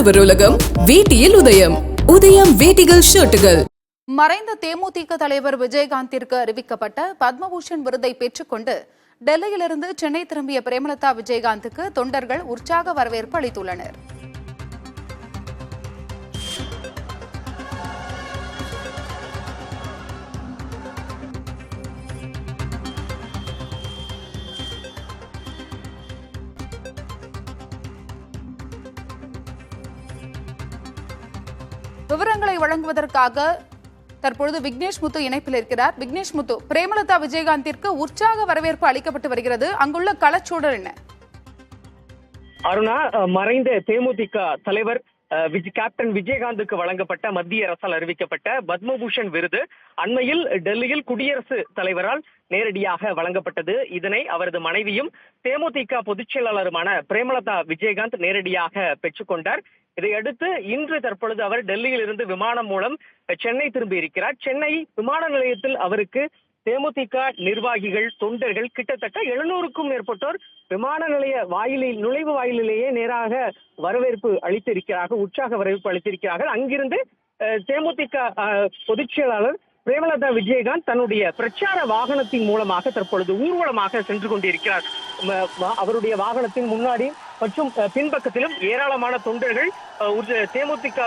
ஆடவர் உலகம் வேட்டியில் உதயம். உதயம் வேட்டிகள் ஷர்ட்டுகள். மறைந்த தேமுதிக தலைவர் விஜயகாந்திற்கு அறிவிக்கப்பட்ட பத்மபூஷன் விருதை பெற்றுக்கொண்டு டெல்லியிலிருந்து சென்னை திரும்பிய பிரேமலதா விஜயகாந்துக்கு தொண்டர்கள் உற்சாக வரவேற்பு அளித்துள்ளனர். விவரங்களை வழங்குவதற்காக தற்பொழுது விக்னேஷ் முத்து இணைப்பில் இருக்கிறார். விக்னேஷ் முத்து, பிரேமலதா விஜயகாந்திற்கு உற்சாக வரவேற்பு அளிக்கப்பட்டு வருகிறது. அங்குள்ள களச்சூழல் என்ன? அருணா, மறைந்த தேமுதிக தலைவர் கேப்டன் விஜயகாந்துக்கு வழங்கப்பட்ட மத்திய அரசால் அறிவிக்கப்பட்ட பத்மபூஷன் விருது அண்மையில் டெல்லியில் குடியரசுத் தலைவரால் நேரடியாக வழங்கப்பட்டது. இதனை அவரது மனைவியும் தேமுதிக பொதுச் செயலாளருமான பிரேமலதா விஜயகாந்த் நேரடியாக பெற்றுக்கொண்டார். இதையடுத்து இன்று தற்பொழுது அவர் டெல்லியில் இருந்து விமானம் மூலம் சென்னை திரும்பி இருக்கிறார். சென்னை விமான நிலையத்தில் அவருக்கு தேமுதிக நிர்வாகிகள், தொண்டர்கள் கிட்டத்தட்ட 700க்கும் மேற்பட்டோர் விமான நிலைய நுழைவு வாயிலேயே நேராக வரவேற்பு அளித்திருக்கிறார்கள், உற்சாக வரவேற்பு அளித்திருக்கிறார்கள். அங்கிருந்து தேமுதிக பொதுச் செயலாளர் பிரேமலதா விஜயகாந்த் தன்னுடைய பிரச்சார வாகனத்தின் மூலமாக தற்பொழுது ஊர்வலமாக சென்று கொண்டிருக்கிறார். அவருடைய வாகனத்தின் முன்னாடி மற்றும் பின்பக்கத்திலும் ஏராளமான தொண்டர்கள் தேமுதிக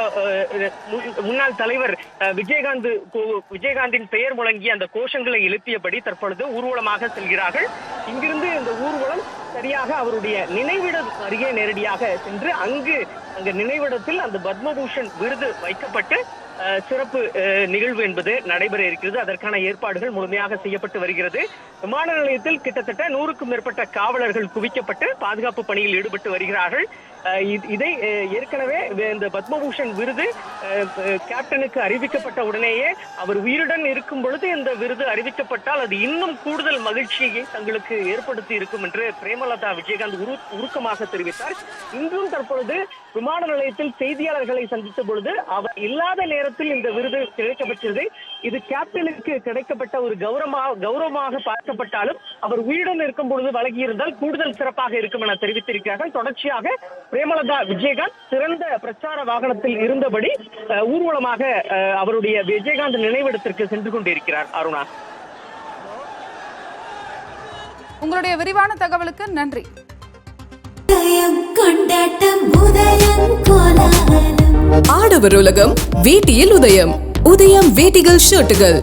முன்னாள் தலைவர் விஜயகாந்தின் பெயர் முழங்கி அந்த கோஷங்களை எழுப்பியபடி தற்பொழுது ஊர்வலமாக செல்கிறார்கள். இங்கிருந்து இந்த ஊர்வலம் சரியாக அவருடைய நினைவிடம் அருகே நேரடியாக சென்று அங்கு நினைவிடத்தில் அந்த பத்மபூஷன் விருது வைக்கப்பட்டு சிறப்பு நிகழ்வு என்பது நடைபெற இருக்கிறது. அதற்கான ஏற்பாடுகள் முழுமையாக செய்யப்பட்டு வருகிறது. விமான நிலையத்தில் கிட்டத்தட்ட 100க்கும் மேற்பட்ட காவலர்கள் குவிக்கப்பட்டு பாதுகாப்பு பணியில் ஈடுபட்டு வருகிறார்கள். இதை ஏற்கனவே இந்த பத்மபூஷன் விருது கேப்டனுக்கு அறிவிக்கப்பட்ட உடனேயே அவர் உயிருடன் இருக்கும் பொழுது இந்த விருது அறிவிக்கப்பட்டால் அது இன்னும் கூடுதல் மகிழ்ச்சியை தங்களுக்கு ஏற்படுத்தி இருக்கும் என்று பிரேமலதா விஜயகாந்த் உருக்கமாக தெரிவித்தார். இன்றும் தற்பொழுது விமான நிலையத்தில் செய்தியாளர்களை சந்தித்த பொழுது அவர் இல்லாத நேரத்தில் இந்த விருது கிடைக்கப்பட்டது. இது கேப்டனுக்கு கிடைக்கப்பட்ட ஒரு கௌரவமாக பார்க்கப்பட்டாலும் அவர் உயிருடன் இருக்கும் பொழுது வழங்கியிருந்தால் கூடுதல் சிறப்பாக இருக்கும் என தெரிவித்திருக்கிறார்கள். தொடர்ச்சியாக பிரேமலதா விஜயகாந்த் சிறந்த பிரச்சார வாகனத்தில் இருந்தபடி ஊர்வலமாக அவருடைய விஜயகாந்த் நினைவிடத்திற்கு சென்று கொண்டிருக்கிறார். அருணா, உங்களுடைய விரிவான தகவலுக்கு நன்றி. ஆடவர் உலகம் வேட்டியில் உதயம். உதயம் வேட்டிகள் ஷர்ட்டுகள்.